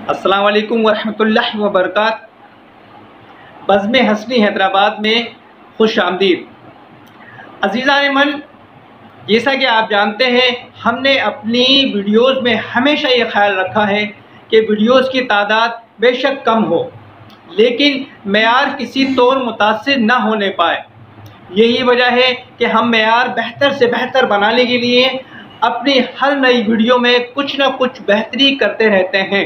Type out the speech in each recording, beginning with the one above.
अस्सलाम वालेकुम वरहमतुल्लाहि वबरकात। बज़्म हसनी हैदराबाद में खुश आमदीद। अज़ीज़ान मन, जैसा कि आप जानते हैं, हमने अपनी वीडियोज़ में हमेशा ये ख्याल रखा है कि वीडियोज़ की तादाद बेशक कम हो, लेकिन मेयार किसी तौर मुतासिर ना होने पाए। यही वजह है कि हम मेयार बेहतर से बेहतर बनाने के लिए अपनी हर नई वीडियो में कुछ ना कुछ बेहतरी करते रहते हैं।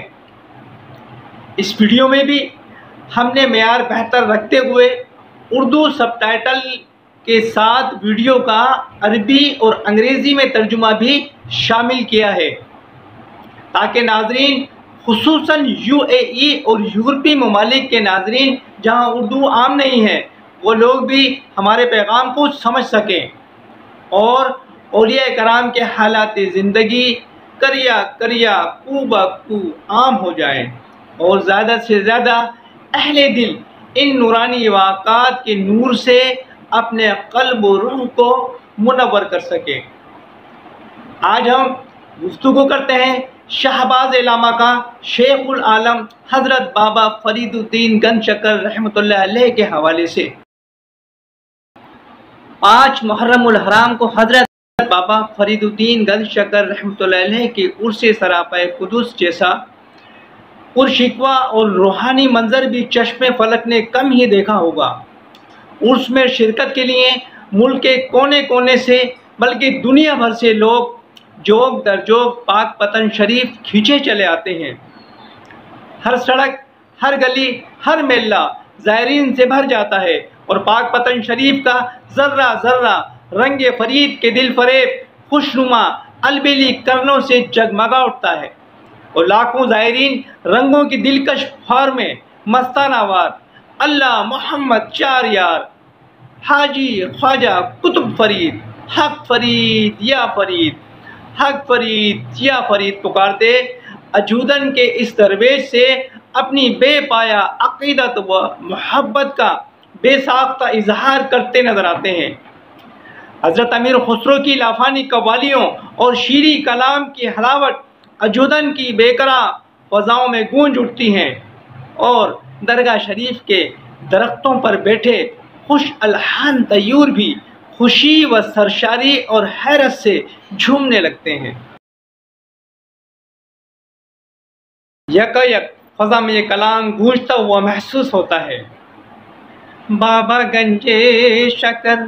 इस वीडियो में भी हमने मेयार बेहतर रखते हुए उर्दू सबटाइटल के साथ वीडियो का अरबी और अंग्रेज़ी में तर्जुमा भी शामिल किया है, ताकि नाजरीन, खुसूसन यूएई और यूरोपीय ममालिक के नाजरीन जहां उर्दू आम नहीं है, वो लोग भी हमारे पैगाम को समझ सकें और औलिया कराम के हालात ज़िंदगी करिया करिया कू ब कू आम हो जाए और ज़्यादा से ज़्यादा अहले दिल इन नूरानी वाक़ात के नूर से अपने क़ल्ब और रूह को मुनव्वर कर सके। आज हम गुफ्तगू करते हैं शहबाज इलामा का शेखुल आलम हज़रत बाबा फरीदुद्दीन गंज शकर रहमतुल्लाह अलैह के हवाले से। 5 मुहर्रमुल हराम को हज़रत बाबा फरीदुद्दीन गंज शकर रहमतुल्लाह अलैह के उर्से सरापाए कुदुस जैसा पुरशिकवा और रूहानी मंजर भी चश्मे फलक ने कम ही देखा होगा। उर्स में शिरकत के लिए मुल्क के कोने कोने से बल्कि दुनिया भर से लोग जोग दर जोग पाक पतन शरीफ खींचे चले आते हैं। हर सड़क, हर गली, हर मेला ज़ायरीन से भर जाता है और पाक पतन शरीफ का ज़र्रा ज़र्रा रंगे फरीद के दिल फरेब खुशनुमा अलबेली करनों से जगमगा उठता है और लाखों ज़ायरीन रंगों की दिलकश फुहार में मस्ताना वार अल्लाह मोहम्मद चार यार हाजी ख्वाजा कुतुब फरीद हक फरीद या फरीद हक फरीद या फरीद पुकारते अजूदन के इस दरवेश से अपनी बेपाया अक़ीदत व मोहब्बत का बेसाख्ता इजहार करते नजर आते हैं। हज़रत अमीर खुसरो की लाफानी कव्वालियों और शीरी कलाम की हलावत अजूदन की बेकरा फ़ज़ाओं में गूंज उठती हैं और दरगाह शरीफ के दरख्तों पर बैठे खुश अलहान तयूर भी खुशी व सरशारी और हैरत से झूमने लगते हैं। यक फ़ज़ा में ये कलाम गूंजता हुआ महसूस होता है। बाबा गंजे शकर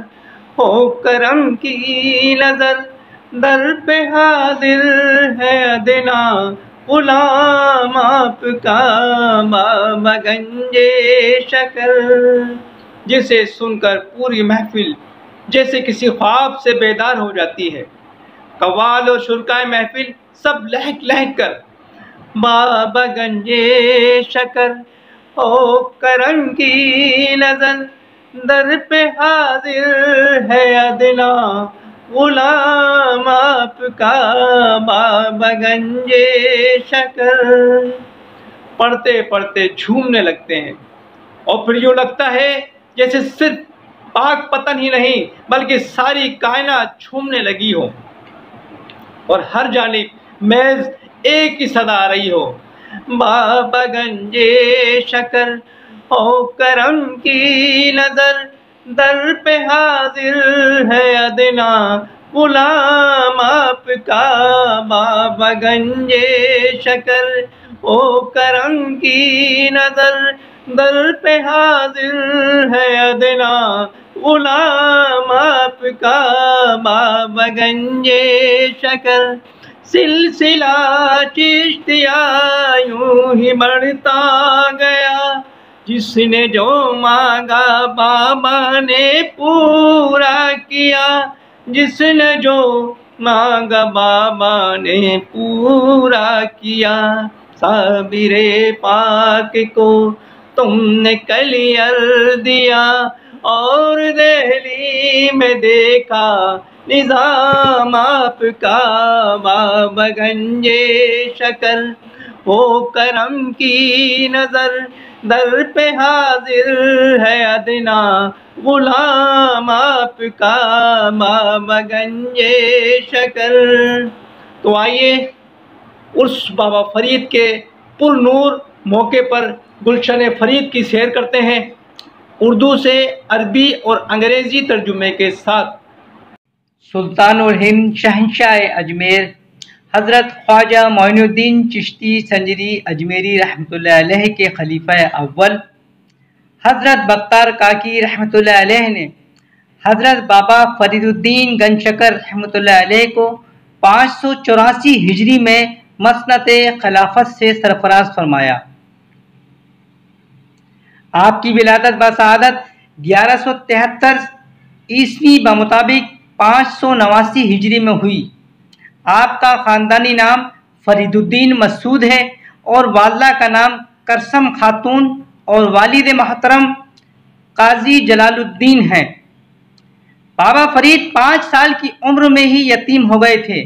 हो करम की नज़र दर पे हाजिर है अदना गुलाम आपका बाबा गंजे शकर, जिसे सुनकर पूरी महफिल जैसे किसी ख्वाब से बेदार हो जाती है। कव्वाल और शुरकाए महफिल सब लहक लहक कर बाबा गंजे शकर हो करम की नज़र दर पे हाजिर है अदना गुलाम आपका बाबा गंजे शकर पढ़ते पढ़ते झूमने लगते हैं और फिर यूँ लगता है जैसे सिर्फ पाक पतन ही नहीं बल्कि सारी कायनात झूमने लगी हो और हर जानिब महज एक ही सदा आ रही हो, बाबा गंजे शकर हो करम की नज़र दर पे हाजिर है अदना गुलाम आपका बाबा गंजे शकर हो करम की नज़र दर पे हाजिर है अदना गुलाम आपका बाबा गंजे शकर। सिलसिला चिश्तिया यूं ही बढ़ता गया, जिसने जो मांगा बाबा ने पूरा किया, जिसने जो मांगा बाबा ने पूरा किया। साबिरे पाक को तुमने कलियर दिया और दहली में देखा निज़ाम आपका बाबा गंजे शकर हो करम की नज़र दर पे हाजिर है अदना गुलाम आपका बाबा गंजे शकर। तो आइए उस बाबा फरीद के पुर नूर मौके पर गुलशन फरीद की सैर करते हैं, उर्दू से अरबी और अंग्रेज़ी तर्जुमे के साथ। सुल्तानुल हिंद शहंशाह अजमेर हज़रत ख्वाजा मोइनुद्दीन चिश्ती संजरी अजमेरी रहमतुल्लाह अलैह के खलीफा अव्वल हज़रत बख्तार काकी रहमतुल्लाह अलैह ने हज़रत बाबा फरीदुद्दीन गंजशकर रहमतुल्लाह अलैह को 584 हिजरी में मसनत खिलाफत से सरफराज फरमाया। आपकी विलादत बसादत 1173 ईस्वी बमुताबिक 589 हिजरी में हुई। आपका ख़ानदानी नाम फरीदुद्दीन मसूद है और वालदा का नाम करसम खातून और वालिद मोहतरम काजी जलालुद्दीन हैं। बाबा फरीद 5 साल की उम्र में ही यतीम हो गए थे।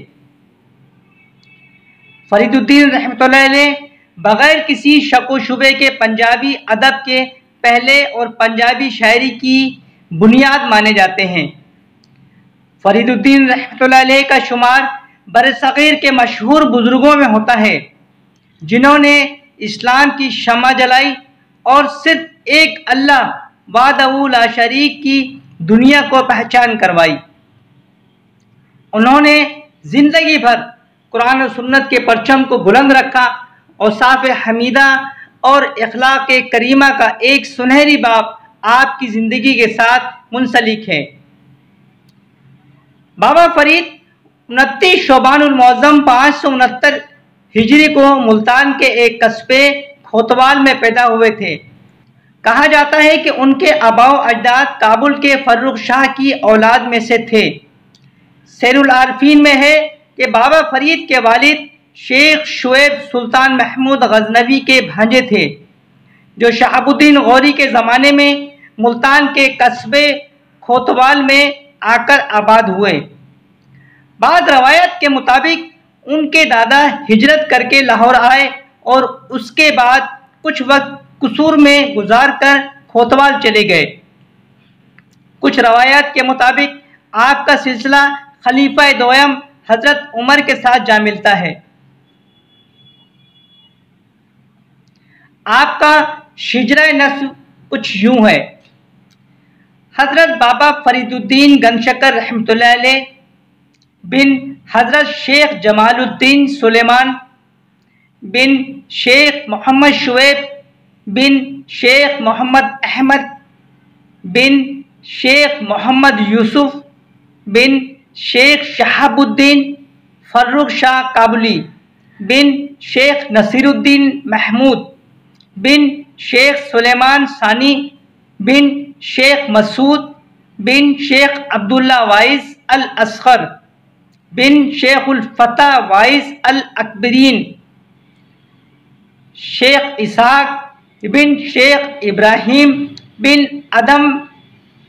फरीदुद्दीन रहमतुल्लाह अलैह बग़ैर किसी शक व शुबे के पंजाबी अदब के पहले और पंजाबी शायरी की बुनियाद माने जाते हैं। फरीदुद्दीन रहमतुल्लाह अलैह का शुमार बरसग़ीर के मशहूर बुजुर्गों में होता है जिन्होंने इस्लाम की शम्मा जलाई और सिर्फ एक अल्लाह वाहदहू ला शरीक की दुनिया को पहचान करवाई। उन्होंने ज़िंदगी भर कुरान और सुन्नत के परचम को बुलंद रखा और साफ़ हमीदा और इखलाक़ करीमा का एक सुनहरी बाब आपकी ज़िंदगी के साथ मुंसलिक है। बाबा फरीद 29 शोबानुल मुअज़्ज़म 569 हिजरी को मुल्तान के एक कस्बे खोतवाल में पैदा हुए थे। कहा जाता है कि उनके आबाओ अजदाद काबुल के फर्रुख शाह की औलाद में से थे। सैरुल आरफीन में है कि बाबा फरीद के वालिद शेख शुएब सुल्तान महमूद गजनवी के भांजे थे, जो शहाबुद्दीन गौरी के ज़माने में मुल्तान के कस्बे खोतवाल में आकर आबाद हुए। बाद रवायत के मुताबिक उनके दादा हिजरत करके लाहौर आए और उसके बाद कुछ वक्त कसूर में गुजार कर खोतवाल चले गए। कुछ रवायत के मुताबिक आपका सिलसिला खलीफा दोयम हजरत उमर के साथ जा मिलता है। आपका शिजरा नस्ल कुछ यूं है। हजरत बाबा फरीदुद्दीन गंजशकर रहमतुल्लाह अलैह बिन हजरत शेख जमालुद्दीन सुलेमान बिन शेख मोहम्मद शुएब बिन शेख मोहम्मद अहमद बिन शेख मोहम्मद यूसुफ बिन शेख शहाबुद्दीन फर्रुख शाह काबुली बिन शेख नसीरुद्दीन महमूद बिन शेख सुलेमान सानी बिन शेख मसूद बिन शेख अब्दुल्ला वाइस अल असगर बिन शेख उल फतह वाइस अल अकबरीन शेख इसहाक बिन शेख इब्राहिम बिन अदम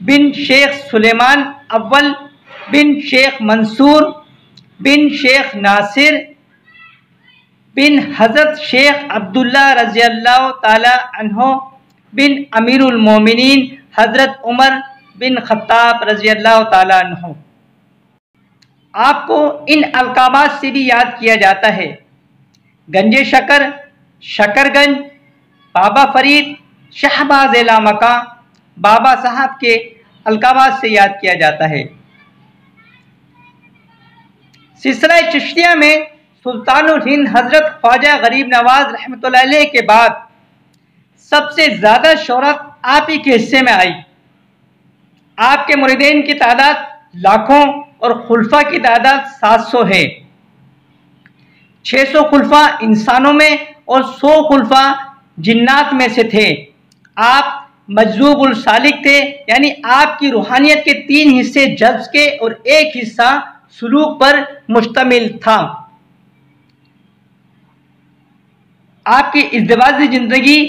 बिन शेख सुलेमान अव्वल बिन शेख मंसूर बिन शेख नासिर बिन हज़रत शेख अब्दुल्ला रज़ियल्लाहु ताला अन्हो बिन अमीरुल मोमिनीन हज़रत उमर बिन खत्ताब रज़ियल्लाहु ताला अन्हो। आपको इन अलकाबात से भी याद किया जाता है। गंजे शकर, शकरगंज, बाबा फरीद, शहबाज लामका, बाबा साहब के अलकाबात से याद किया जाता है। सिलसिला चिश्तिया में सुल्तानुल हिंद हजरत ख्वाजा गरीब नवाज रहमतुल्लाह अलैह के बाद सबसे ज़्यादा शोहरत आप ही के हिस्से में आई। आपके मुरीदीन की तादाद लाखों और खुलफा की तादाद 700 है। 600 खुलफा इंसानों में और 100 खुलफा जिन्नात में से थे। आप मजजूबुल सालिक थे, यानी आपकी रूहानियत के 3 हिस्से जज्ब के और 1 हिस्सा सुलूक पर मुश्तमिल था। आपकी इज़्दिवाजी जिंदगी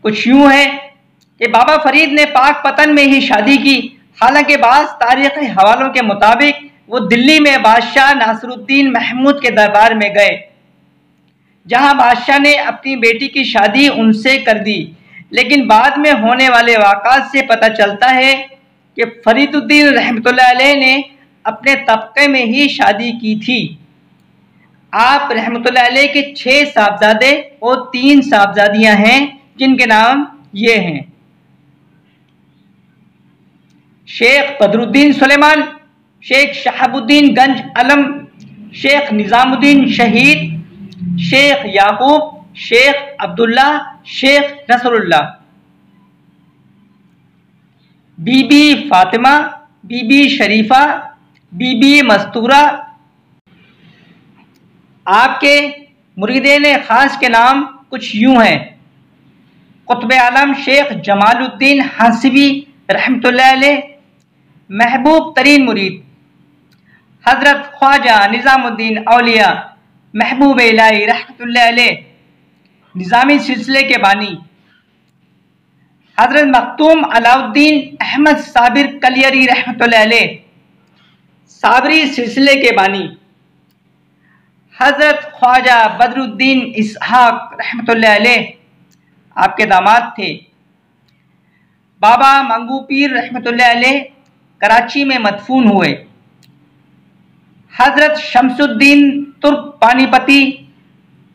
कुछ यूं है कि बाबा फरीद ने पाक पतन में ही शादी की। हालांकि बाज़ तारीख़ी हवालों के मुताबिक वो दिल्ली में बादशाह नासिरुद्दीन महमूद के दरबार में गए, जहां बादशाह ने अपनी बेटी की शादी उनसे कर दी। लेकिन बाद में होने वाले वाक़ात से पता चलता है कि फरीदुद्दीन रहमतुल्लाह अलैह ने अपने तबके में ही शादी की थी। आप रहमतुल्लाह अलैह के 6 साहबजादे और 3 साहबजादियां हैं, जिनके नाम ये हैं: शेख बदरुद्दीन सुलेमान, शेख शहाबुद्दीन गंज अलम, शेख निजामुद्दीन शहीद, शेख याकूब, शेख अब्दुल्ला, शेख नसरुल्लाह। बीबी फातिमा, बीबी शरीफा, बीबी मस्तूरा। आपके मुरीदेन खास के नाम कुछ यूं हैं: कुतुब आलम शेख जमालुद्दीन हासिबी रहमतुल्लाह अलैह, महबूब तरीन मुरीद हजरत ख्वाजा निजामुद्दीन औलिया महबूब इलाही रहमतुल्लाह अलैह, निज़ामी सिलसिले के बानी हजरत मखतूम अलाउद्दीन अहमद साबिर कलियरी रहमतुल्लाह अलैह, साबरी सिलसिले के बानी हजरत ख्वाजा बदरुद्दीन इसहाक रहमतुल्लाह अलैह, आपके दामाद थे। बाबा मंगू पीर रहमतुल्लाह अलैह कराची में मदफून हुए। हजरत शमसुद्दीन तुर्क पानीपती,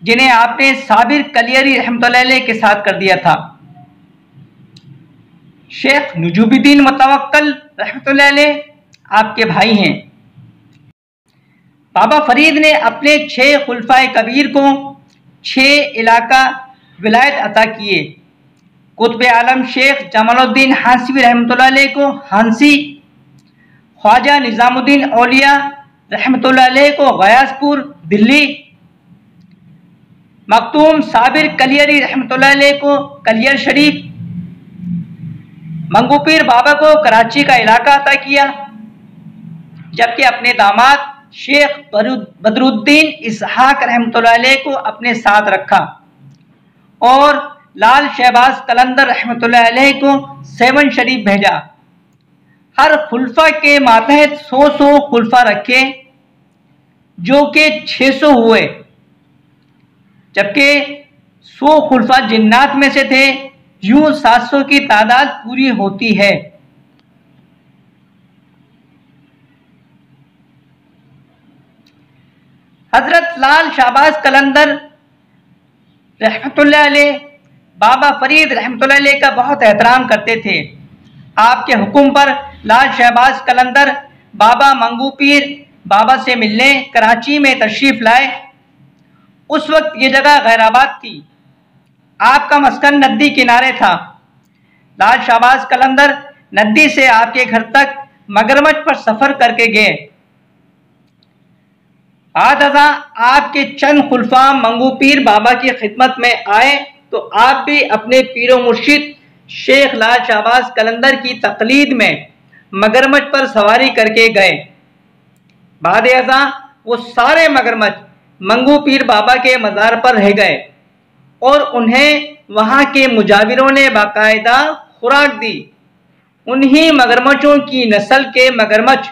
जिन्हें आपने साबिर कलियरी रहमतुल्लाह अलैह के साथ कर दिया था। शेख नुजूबुद्दीन मुतवक्कल रहमतुल्लाह अलैह आपके भाई हैं। बाबा फरीद ने अपने 6 खुलफाए कबीर को 6 इलाका विलायत अता किए। कुतुब आलम शेख जमालुद्दीन हासिबी रहमतुल्लाह अलैह को हांसी, ख्वाजा निजामुद्दीन औलिया रहमतुल्लाह अलैह को गयासपुर दिल्ली, मखतूम साबिर कलियरी रहमतुल्लाह अलैह को कलियर शरीफ, मंगू पीर बाबा को कराची का इलाका अता किया, जबकि अपने दामाद शेख बदरुद्दीन इसहाक रहमतुल्लाह अलैह को अपने साथ रखा और लाल शहबाज कलंदर रहमतुल्लाह अलैह को सेवन शरीफ भेजा। हर खुलफा के मातहत 100 खुलफा रखे, जो कि 600 हुए, जबकि 100 खुलफा जिन्नात में से थे। यूं 700 की तादाद पूरी होती है। हजरत लाल शहबाज कलंदर रहमतुल्लाह अलैह बाबा फरीद रहमतुल्लाह अलैह का बहुत एहतराम करते थे। आपके हुक्म पर लाल शहबाज कलंदर बाबा मंगू पीर बाबा से मिलने कराची में तशरीफ लाए। उस वक्त ये जगह गैराबाद थी। आपका मस्कन नदी किनारे था। लाल शहबाज कलंदर नदी से आपके घर तक मगरमच्छ पर सफर करके गए। आदजा आपके चंद खुलफा मंगू पीर बाबा की खिदमत में आए तो आप भी अपने पीरो मुर्शिद शेख लाल शहबाज कलंदर की तकलीद में मगरमच्छ पर सवारी करके गए। बाद अज़ा वो सारे मगरमच्छ मंगू पीर बाबा के मज़ार पर रह गए और उन्हें वहाँ के मुजाविरों ने बाकायदा खुराक दी। उन्हीं मगरमच्छों की नस्ल के मगरमच्छ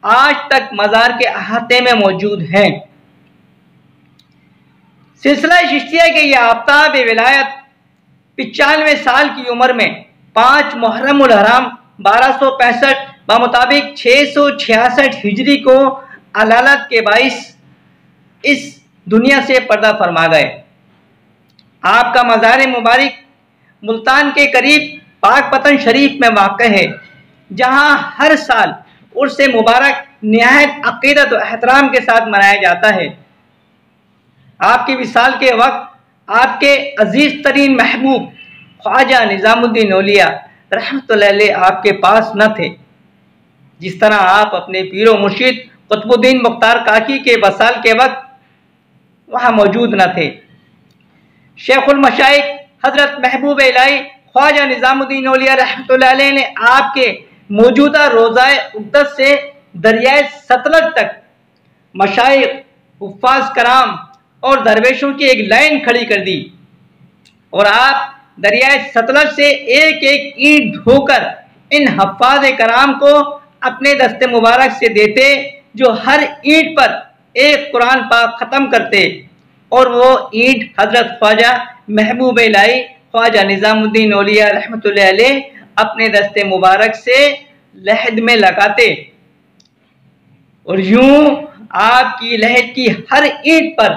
आज तक मज़ार के अहाते में मौजूद हैं। सिलसिला चिश्तिया के ये आफ्ताब विलायत 95 साल की उम्र में 5 मुहर्रम उल हराम 1265 बमुताबिक 666 हिजरी को अलालत के बाइस इस दुनिया से पर्दा फरमा गए। आपका मज़ार मुबारक मुल्तान के करीब पाक पतन शरीफ में वाक़ है, जहाँ हर साल उर्स मुबारक निहायत अक़ीदत व एहतराम के साथ मनाया जाता है। आपकी विसाल के वक्त आपके अजीज़ तरीन महबूब ख्वाजा निज़ामुद्दीन औलिया रहमतुल्लाह अलैह आपके पास न थे। जिस तरह आप अपने पीरो मुर्शिद कुतुबुद्दीन मुख्तार काकी के वसाल के वक्त वहाँ मौजूद न थे। शेखुल मशाइख हजरत महबूब इलाही ख्वाजा निज़ामुद्दीन औलिया रहमतुल्लाह अलैह ने आपके मौजूदा रोज़ाए उक़दस से दरियाए सतलज तक मशाइख, हुफ़्फ़ाज़ कराम और दरवेशों की एक लाइन खड़ी कर दी और आप दरियाए सतलज से एक एक ईंट धोकर इन हफ़्फ़ाज़ कराम को अपने दस्ते मुबारक से देते, जो हर ईंट पर एक कुरान पाक ख़त्म करते और वो ईंट हजरत ख्वाजा महबूब इलाही ख्वाजा निज़ामुद्दीन औलिया रहमतुल्लाह अलैह अपने दस्ते मुबारक से लहद में लगाते और यूं आपकी लहर की हर ईंट पर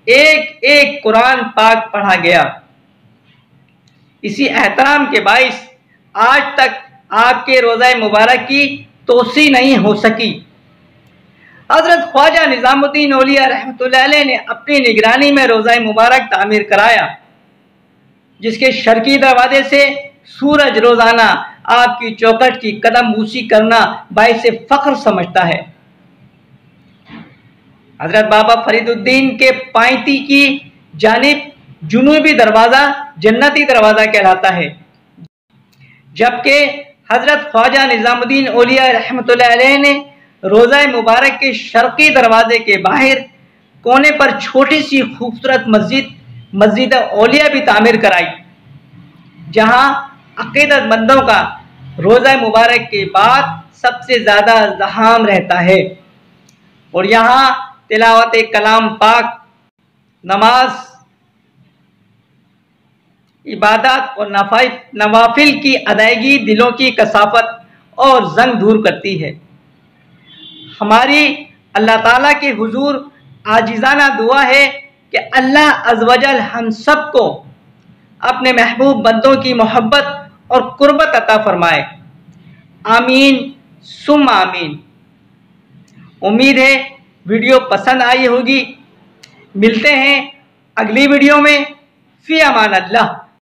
एक एक कुरान पाक पढ़ा गया। इसी एहतराम के बाइस आज तक आपके रोज़ा मुबारक की तोसी नहीं हो सकी। हज़रत ख्वाजा निज़ामुद्दीन औलिया रहमतुल्लाह अलैह ने अपनी निगरानी में रोज़ा मुबारक तामीर कराया, जिसके शर्की दरवाजे से सूरज रोज़ाना आपकी चौखट की कदम बूसी करना बाइसे फ़ख्र समझता है। हज़रत बाबा फरीदुद्दीन के पाइती की जानिब जुनूबी दरवाज़ा जन्नती दरवाज़ा कहलाता है, जबकि हज़रत ख्वाजा निज़ामुद्दीन औलिया रहमतुल्लाह अलैह ने रोज़ा मुबारक के शर्की दरवाजे के बाहर कोने पर छोटी सी खूबसूरत मस्जिद औलिया भी तामीर कराई, जहां अक़ीदतमंदों का रोज़ा मुबारक के बाद सबसे ज़्यादा ज़हाम रहता है और यहाँ तिलावत कलाम पाक, नमाज, इबादत और नवाफिल की अदायगी दिलों की कसाफत और जंग दूर करती है। हमारी अल्लाह ताला के हुजूर आजिज़ाना दुआ है कि अल्लाह अज़्वजल हम सब को अपने महबूब बंदों की मोहब्बत और कुर्बत अता फरमाए। आमीन सुम आमीन। उम्मीद है वीडियो पसंद आई होगी। मिलते हैं अगली वीडियो में। फ़ी अमान अल्लाह।